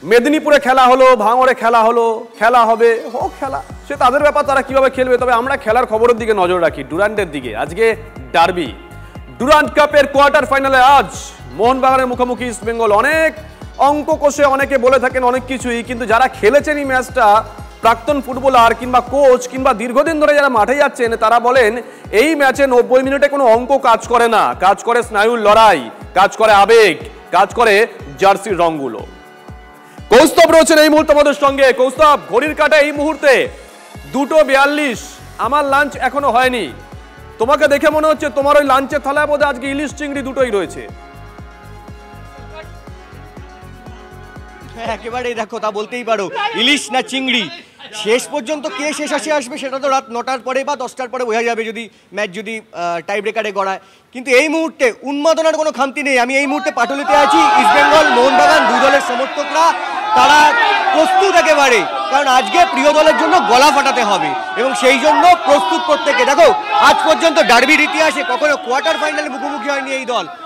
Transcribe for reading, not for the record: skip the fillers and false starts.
মেদিনীপুরে খেলা হলো, ভাঙড়ে খেলা হলো, খেলা হবে, হোক খেলা, সে তাদের ব্যাপার, তারা কিভাবে খেলবে। তবে আমরা খেলার খবরের দিকে নজর রাখি, ডুরান্টের দিকে। আজকে ডার্বি, ডুরান্ট কাপের কোয়ার্টার ফাইনালে আজ মোহনবাগানের মুখোমুখি ইস্টবেঙ্গল। অনেক অঙ্ক কষে অনেকে বলে থাকেন অনেক কিছুই, কিন্তু যারা খেলেছেন এই ম্যাচটা, প্রাক্তন ফুটবলার কিংবা কোচ কিংবা দীর্ঘদিন ধরে যারা মাঠে যাচ্ছেন, তারা বলেন এই ম্যাচে 90 মিনিটে কোনো অঙ্ক কাজ করে না, কাজ করে স্নায়ুর লড়াই, কাজ করে আবেগ, কাজ করে জার্সির রংগুলো। কৌস্তব রয়েছেন এই মুহূর্তে আমাদের সঙ্গে। কৌস্তব, ঘড়ির কাঁটা এই মুহূর্তে 2:42, আমার লাঞ্চ এখনো হয়নি। তোমাকে দেখে মনে হচ্ছে তোমার ওই লাঞ্চের থালায় বোধহয় আজকে ইলিশ চিংড়ি দুটোই রয়েছে। একেবারেই দেখো, তা বলতেই পারো, ইলিশ না চিংড়ি। শেষ পর্যন্ত কে শেষ আসবে সেটা তো রাত 9টার পরে বা 10টার পরে বোঝা যাবে, যদি ম্যাচ যদি টাই ব্রেকারে গড়ায়। কিন্তু এই মুহূর্তে উন্মাদনার কোনো খামতি নেই। আমি এই মুহূর্তে পাটুলিতে আছি। ইস্টবেঙ্গল মোহনবাগান দুই দলের সমর্থকরা তারা প্রস্তুত একেবারে, কারণ আজকে প্রিয় দলের জন্য গলা ফাটাতে হবে এবং সেই জন্য প্রস্তুত প্রত্যেকে। দেখো, আজ পর্যন্ত ডার্বির ইতিহাসে কখনো কোয়ার্টার ফাইনালে মুখোমুখি হয়নি এই দল।